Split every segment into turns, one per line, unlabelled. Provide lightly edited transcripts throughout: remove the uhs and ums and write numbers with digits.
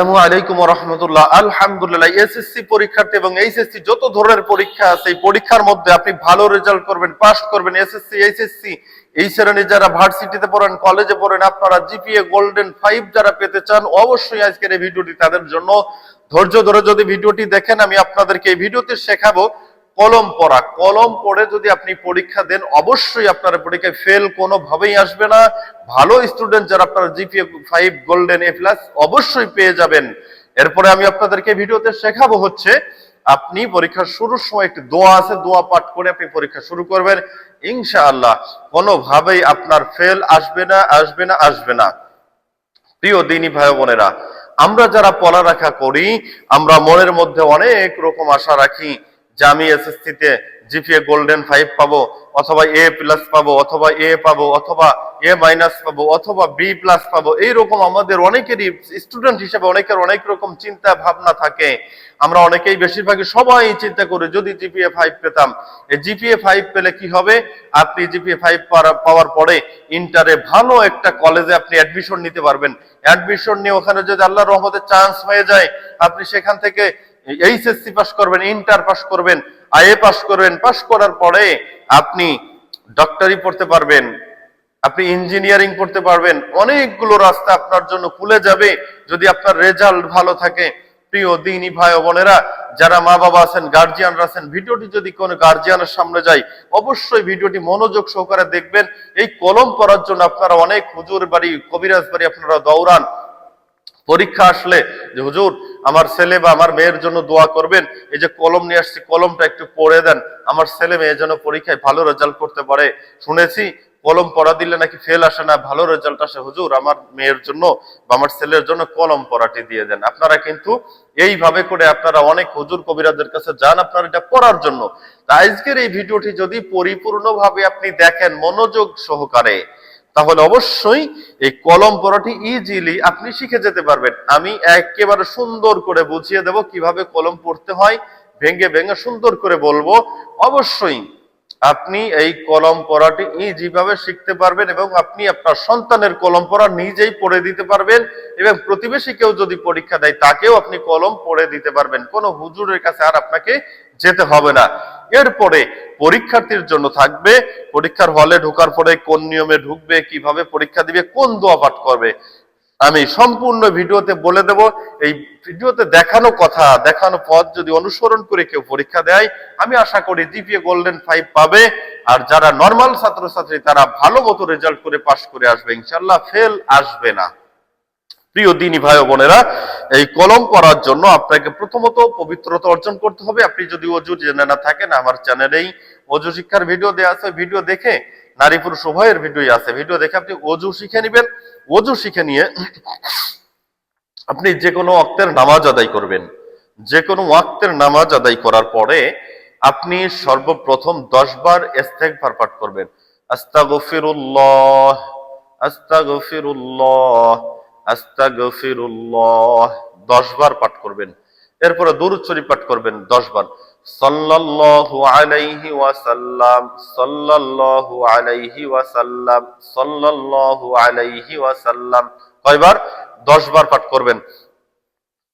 আসসালামু আলাইকুম ওয়া রাহমাতুল্লাহ। আলহামদুলিল্লাহ, এসএসসি পরীক্ষার্থী এবং এইচএসসি যত ধরনের পরীক্ষা আছে, এই পরীক্ষার মধ্যে আপনি ভালো রেজাল্ট করবেন, পাস করবেন। এসএসসি, এইচএসসি এই শ্রেণীর যারা ভার্সিটিতে পড়েন, কলেজে পড়েন, আপনারা জিপিএ গোল্ডেন 5 যারা পেতে চান, অবশ্যই আজকের এই ভিডিওটি তাদের জন্য। ধৈর্য ধরে যদি ভিডিওটি দেখেন, আমি আপনাদেরকে এই ভিডিওতে শেখাবো কলম পড়া। কলম পড়ে যদি আপনি পরীক্ষা দেন, অবশ্যই আপনার পরীক্ষায় ফেল কোনোভাবেই আসবে না। ভালো স্টুডেন্ট যারা, আপনারা জিপিএ 5 গোল্ডেন এ প্লাস অবশ্যই পেয়ে যাবেন। এরপরে আমি আপনাদেরকে ভিডিওতে শেখাবো হচ্ছে আপনি পরীক্ষার শুরুর সময় একটি দোয়া আছে, দোয়া পাঠ করে আপনি পরীক্ষা শুরু করবেন। ইনশাআল্লাহ কোনোভাবেই আপনার ফেল আসবে না, আসবে না, আসবে না। প্রিয় দিনী ভাই বোনেরা, আমরা যারা পড়ালেখা করি, আমরা মনের মধ্যে অনেক রকম আশা রাখি যে আমি এসএসসি তে জিপিএ গোল্ডেন 5 পাবো, অথবা এ প্লাস পাবো, অথবা এ পাবো, অথবা এ মাইনাস পাবো, অথবা বি প্লাস পাবো। এইরকম আমাদের অনেকেরই স্টুডেন্ট হিসেবে অনেকের অনেক রকম চিন্তা ভাবনা থাকে। আমরা অনেকেই, বেশিরভাগই সবাই চিন্তা করি যদি জিপিএ 5 পেতাম। এই জিপিএ 5 পেলে কি হবে, আপনি জিপিএ 5 পাওয়ার পরে ইন্টারে ভালো একটা কলেজে আপনি অ্যাডমিশন নিতে পারবেন। অ্যাডমিশন নিয়ে ওখানে যদি আল্লাহর রহমতে চান্স হয়ে যায়, আপনি সেখান থেকে এইচএসসি পাস করবেন, ইন্টার পাস করবেন, আইএ পাস করবেন। পাস করার পরে আপনি ডক্টরি পড়তে পারবেন, আপনি ইঞ্জিনিয়ারিং পড়তে পারবেন। অনেকগুলো রাস্তা আপনার জন্য খুলে যাবে যদি আপনার রেজাল্ট ভালো থাকে। প্রিয় দিনী ভাই ও বোনেরা, যারা মা বাবা আছেন, গার্জিয়ানরা আছেন, ভিডিওটি যদি কোনো গার্জিয়ানের সামনে যায়, অবশ্যই ভিডিওটি মনোযোগ সহকারে দেখবেন। এই কলম পড়ার জন্য আপনারা অনেক হুজুর বাড়ি, কবিরাজ বাড়ি আপনারা দৌড়ান। পরীক্ষা আসলে যে হুজুর আমার ছেলে বা আমার মেয়ের জন্য দোয়া করবেন, এই যে কলম নিয়ে আসছি, কলমটা একটু পড়ে দেন, আমার ছেলে মেয়ে যেন পরীক্ষায় ভালো রেজাল্ট করতে পারে। শুনেছি কলম পড়া দিলে নাকি ফেল আসে না, ভালো রেজাল্ট আসে। হুজুর আমার মেয়ের জন্য বা আমার ছেলের জন্য কলম পড়াটি দিয়ে দেন। আপনারা কিন্তু এইভাবে করে আপনারা অনেক হুজুর কবিরাজের কাছে যান আপনার এটা পড়ার জন্য। আজকের এই ভিডিওটি যদি পরিপূর্ণভাবে আপনি দেখেন মনোযোগ সহকারে, তাহলে অবশ্যই এই কলম পড়াটি ইজিলি আপনি শিখে যেতে পারবেন। আমি একেবারে সুন্দর করে বুঝিয়ে দেব কিভাবে কলম পড়তে হয়, ভেঙে ভেঙে সুন্দর করে বলবো। অবশ্যই আপনি এই কলম পড়াটি ইজিভাবে শিখতে পারবেন এবং আপনি আপনার সন্তানের কলম পড়া নিজেই পড়ে দিতে পারবেন, এবং প্রতিবেশী কেউ যদি পরীক্ষা দেয় তাকেও আপনি কলম পড়ে দিতে পারবেন। কোনো হুজুরের কাছে আর আপনাকে যেতে হবে না। এরপরে পরীক্ষার্থীর জন্য থাকবে পরীক্ষার হলে ঢোকার পরে কোন নিয়মে ঢুকবে, কিভাবে পরীক্ষা দিবে, কোন দোয়া পাঠ করবে, আমি সম্পূর্ণ ভিডিওতে বলে দেব। এই ভিডিওতে দেখানো কথা, দেখানো পথ যদি অনুসরণ করে কেউ পরীক্ষা দেয়, আমি আশা করি জিপিএ গোল্ডেন 5 পাবে। আর যারা নর্মাল ছাত্রছাত্রী তারা ভালো মতো রেজাল্ট করে পাশ করে আসবে, ইনশাআল্লাহ ফেল আসবে না। প্রিয় দিনী ভাই ও বোনেরা, এই কলম করার জন্য আপনাকে প্রথমত পবিত্রতা অর্জন করতে হবে। আপনি যদি অজু জেনে না থাকেন, আমার চ্যানেলেই অজু শিক্ষার ভিডিও দেওয়া আছে, ভিডিও দেখে, নারী পুরুষ উভয়ের ভিডিও আছে, ভিডিও দেখে আপনি অজু শিখে নেবেন। অজু শিখে নিয়ে আপনি যে কোনো ওয়াক্তের নামাজ আদায় করবেন। যে কোনো ওয়াক্তের নামাজ আদায় করার পরে আপনি সর্বপ্রথম 10 বার ইস্তেগফার পাঠ করবেন। আস্তাগফিরুল্লাহ, আস্তাগফিরুল্লাহ, আস্তাগফিরুল্লাহ 10 বার পাঠ করবেন। এরপরে দরুদ শরীফ পাঠ করবেন 10 বার। সাল্লাল্লাহু আলাইহি ওয়াসাল্লাম, সাল্লাল্লাহু আলাইহি ওয়াসাল্লাম, সাল্লাল্লাহু আলাইহি ওয়াসাল্লাম। কয়বার? 10 বার পাঠ করবেন।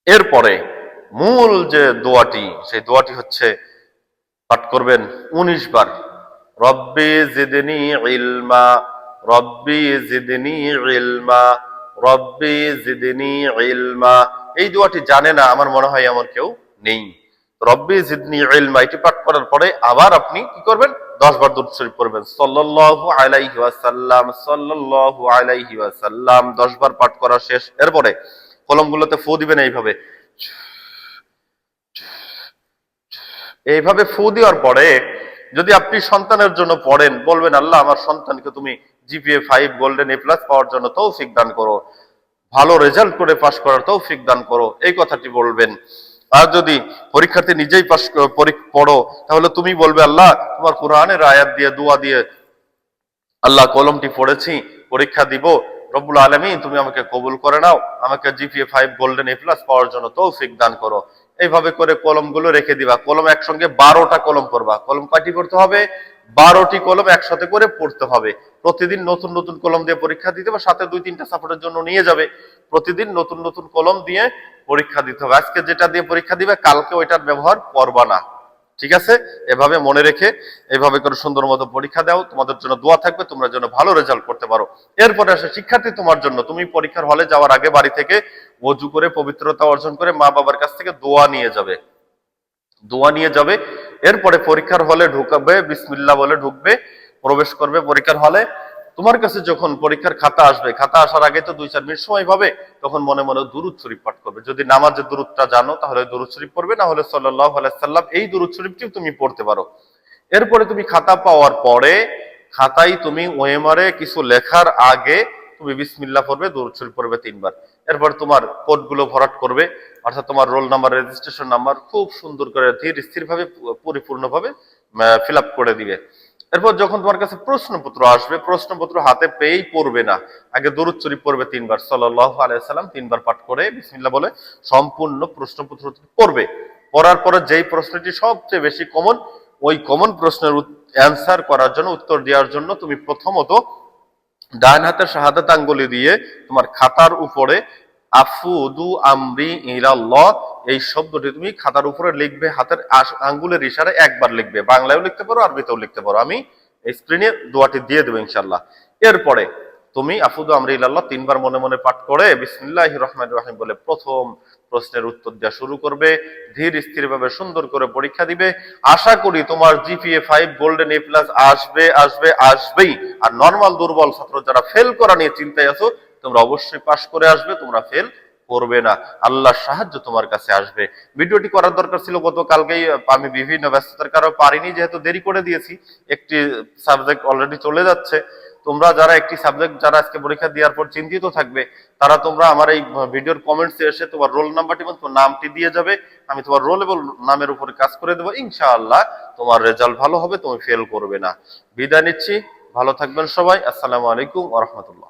এরপরে মূল যে দোয়াটি, সেই দোয়াটি হচ্ছে পাঠ করবেন 19 বার। রব্বি জিদনি ইলমা, রব্বি জিদনি ইলমা, রব্বি জিদনি ইলমা। এই দোয়াটি জানে না আমার মনে হয় এমন কেউ নেই। রব্বি জিদনি ইলমা এটি পাঠ করার পরে আবার আপনি কি করবেন? 10 বার দরুদ শরীফ পড়বেন। সাল্লাল্লাহু আলাইহি ওয়াসাল্লাম, সাল্লাল্লাহু আলাইহি ওয়াসাল্লাম 10 বার পাঠ করা শেষ। এরপরে কলমগুলোতে ফু দিবেন এইভাবে। এইভাবে ফু দেওয়ার পরে যদি আপনি সন্তানের জন্য পড়েন, বলবেন আল্লাহ আমার সন্তানকে তুমি জিপিএ 5 গোল্ডেন এ প্লাস পাওয়ার জন্য তৌফিক দান করো, ভালো রেজাল্ট করে পাশ করার তৌফিক দান করো, এই কথাটি বলবেন। আর যদি পরীক্ষার্থী নিজেই পাশ পড়ো, তাহলে তুমি বলবে আল্লাহ তোমার কোরআনের আয়াত দিয়ে, দোয়া দিয়ে, আল্লাহ কলমটি পড়েছি, পরীক্ষা দিব, রব্বুল আলামিন তুমি আমাকে কবুল করে নাও, আমাকে জিপিএ 5 গোল্ডেন এ প্লাস পাওয়ার জন্য তৌফিক দান করো। এইভাবে করে কলমগুলো রেখে দিবা। কলম একসঙ্গে 12টা কলম পড়বা। কলম কয়টি পড়তে হবে? 12টি কলম একসাথে করে পড়তে হবে। প্রতিদিন নতুন নতুন কলম দিয়ে পরীক্ষা দিতে বা সাথে 2-3টা সাপোর্টের জন্য নিয়ে যাবে। প্রতিদিন নতুন নতুন কলম দিয়ে পরীক্ষা দিতে হবে। আজকে যেটা দিয়ে পরীক্ষা দিবে কালকে ওইটার ব্যবহার করবা না। ঠিক আছে? এভাবে মনে রেখে এভাবে করে সুন্দর মতো পরীক্ষা দাও। তোমাদের জন্য দোয়া থাকবে, তোমরা যেন ভালো রেজাল্ট করতে পারো। এরপরে আসে শিক্ষার্থী তোমার জন্য, তুমি পরীক্ষার হলে যাওয়ার আগে বাড়ি থেকে ওযু করে পবিত্রতা অর্জন করে মা বাবার কাছ থেকে দোয়া নিয়ে যাবে। দোয়া নিয়ে যাবে। এরপরে পরীক্ষার হলে ঢুকাবে, বিসমিল্লাহ বলে ঢুকবে, প্রবেশ করবে পরীক্ষার হলে। তোমার কাছে যখন পরীক্ষার খাতা আসবে, খাতা আসার আগে তো 2-4 মিনিট সময় পাবে, তখন মনে মনে দুরূদ শরীফ পাঠ করবে। যদি নামাজের দুরূদটা জানো তাহলে দুরূদ শরীফ পড়বে, না হলে সাল্লাল্লাহু আলাইহি সাল্লাম এই দুরূদ শরীফটিও তুমি পড়তে পারো। এরপরে তুমি খাতা পাওয়ার পরে খাতায় তুমি ওএমআরে কিছু লেখার আগে তুমি বিসমিল্লাহ পড়বে, দুরূদ শরীফ পড়বে 3 বার। এরপর তোমার কোডগুলো ভরাট করবে, অর্থাৎ তোমার রোল নাম্বার, রেজিস্ট্রেশন নাম্বার খুব সুন্দর করে ধীর স্থিরভাবে পরিপূর্ণভাবে ফিল আপ করে দিবে। এরপর যখন তোমার কাছে প্রশ্নপত্র আসবে, প্রশ্নপত্র হাতে পেয়েই পড়বে না, আগে দরুদ শরীফ পড়বে 3 বার, সাল্লাল্লাহু আলাইহি সাল্লাম 3 বার পাঠ করে বিসমিল্লাহ বলে সম্পূর্ণ প্রশ্নপত্র পড়বে। পড়ার পরে যেই প্রশ্নটি সবচেয়ে বেশি কমন, ওই কমন প্রশ্নের অ্যান্সার করার জন্য, উত্তর দেওয়ার জন্য তুমি প্রথমত ডান হাতের শাহাদাত আঙ্গুলি দিয়ে তোমার খাতার উপরে আফুদু আমরি ইলাল্লাহ এই শব্দটি তুমি খাতার উপরে লিখবে, হাতের আঙ্গুলের ইশারায় একবার লিখবে। বাংলায়ও লিখতে পারো, আরবিতেও লিখতে পারো। আমি এই স্ক্রিনে দোয়াটি দিয়ে দেবো ইনশাআল্লাহ। এরপরে তুমি আফুদু আমরি ইলাল্লাহ 3 বার মনে মনে পাঠ করে বিসমিল্লাহির রহমানির রহিম বলে প্রথম প্রশ্নের উত্তর দেওয়া শুরু করবে। ধীর স্থিরভাবে সুন্দর করে পরীক্ষা দিবে। আশা করি তোমার জিপিএ 5 গোল্ডেন এ প্লাস আসবে, আসবে, আসবেই। আর নরমাল দুর্বল ছাত্র যারা ফেল করা নিয়ে চিন্তায় আছো, তোমরা অবশ্যই পাশ করে আসবে, তোমরা ফেল করবে না। আল্লাহর সাহায্য তোমার কাছে আসবে। ভিডিওটি করার দরকার ছিল গতকালকেই, আমি বিভিন্ন ব্যস্ততার কারণে পারিনি, যেহেতু দেরি করে দিয়েছি। একটি সাবজেক্ট অলরেডি চলে যাচ্ছে। তোমরা যারা একটি সাবজেক্ট যারা আজকে পরীক্ষা দেওয়ার পর চিন্তিত থাকবে, তারা তোমরা আমার এই ভিডিওর কমেন্টসে এসে তোমার রোল নাম্বারটি এবং তোমার নামটি দিয়ে যাবে। আমি তোমার রোল এবং নামের উপরে কাজ করে দেবো। ইনশাআল্লাহ তোমার রেজাল্ট ভালো হবে, তুমি ফেল করবে না। বিদায় নিচ্ছি, ভালো থাকবেন সবাই। আসসালামু আলাইকুম ওয়া রাহমাতুল্লাহ।